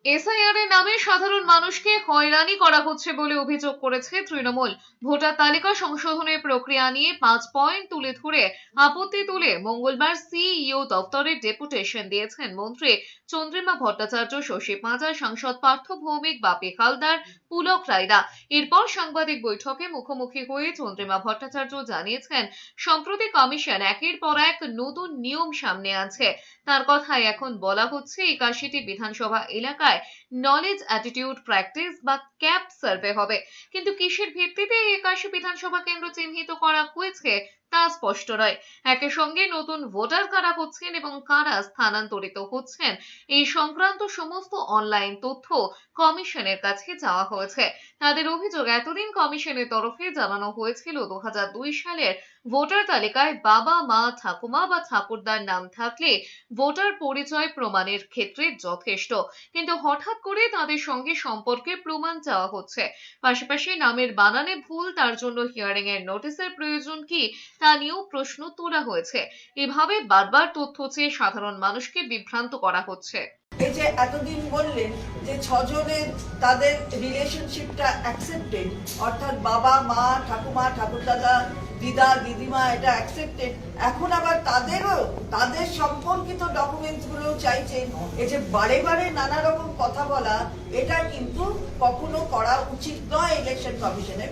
SIR এর নামে সাধারণ মানুষকে হয়রানি করা হচ্ছে বলে অভিযোগ করেছে তৃণমূল। ভোটার তালিকা সংশোধনের প্রক্রিয়া নিয়ে 5 পয়েন্ট তুলে ধরে আপত্তি তুলে মঙ্গলবার সিইও দপ্তরে ডেপুটেশন দিয়েছেন মন্ত্রী চন্দ্রিমা ভট্টাচার্য, শশী পাঁজা, সাংসদ পার্থ ভৌমিক, বাপি হালদার, পুলক রায়রা। এরপর সাংবাদিক বৈঠকে মুখোমুখি হয়ে চন্দ্রিমা ভট্টাচার্য জানিয়েছেন, সম্প্রতি কমিশন একের পর এক নতুন নিয়ম সামনে আনছে। তার কথায় এখন বলা হচ্ছে 81টি বিধানসভা এলাকায় নলেজ অ্যাটিটিউড প্র্যাকটিস বা ক্যাপ সার্ভে হবে, কিন্তু কিসের ভিত্তিতে এই 81 বিধানসভা কেন্দ্র চিহ্নিত করা হয়েছে তা স্পষ্ট নয়। একই সঙ্গে নতুন ভোটার কারা হচ্ছেন এবং কারা স্থানান্তরিত হচ্ছেন এই সংক্রান্ত সমস্ত অনলাইন তথ্য কমিশনের কাছে চাওয়া হয়েছে। তাদের অভিযোগ, এতদিন কমিশনের তরফে জানানো হয়েছিল 2002 সালের ভোটার তালিকায় বাবা, মা, ঠাকুমা বা ঠাকুরদার নাম থাকলে ভোটার পরিচয় প্রমাণের ক্ষেত্রে যথেষ্ট, কিন্তু হঠাৎ করে তাদের সঙ্গে সম্পর্কের প্রমাণ চাওয়া হচ্ছে। পাশাপাশি নামের বানানে ভুল, তার জন্য হিয়ারিং এর নোটিশের প্রয়োজন কি তা নিয়েও প্রশ্ন তোলা হয়েছে। এভাবে বারবার তথ্য চেয়ে সাধারণ মানুষকে বিভ্রান্ত করা হচ্ছে। এই যে এতদিন বললেন যে 6 জনের তাদের রিলেশনশিপটা অ্যাকসেপ্টেড, অর্থাৎ বাবা, মা, ঠাকুমা, ঠাকুরদাদা, দিদা, দিদিমা, এটা অ্যাকসেপ্টেড, এখন আবার তাদের সম্পর্কিত ডকুমেন্টস গুলো চাইছেন। এই যে বারে বারে নানা রকম কথা বলা, এটা কিন্তু কখনো করা উচিত নয় ইলেকশন কমিশনের।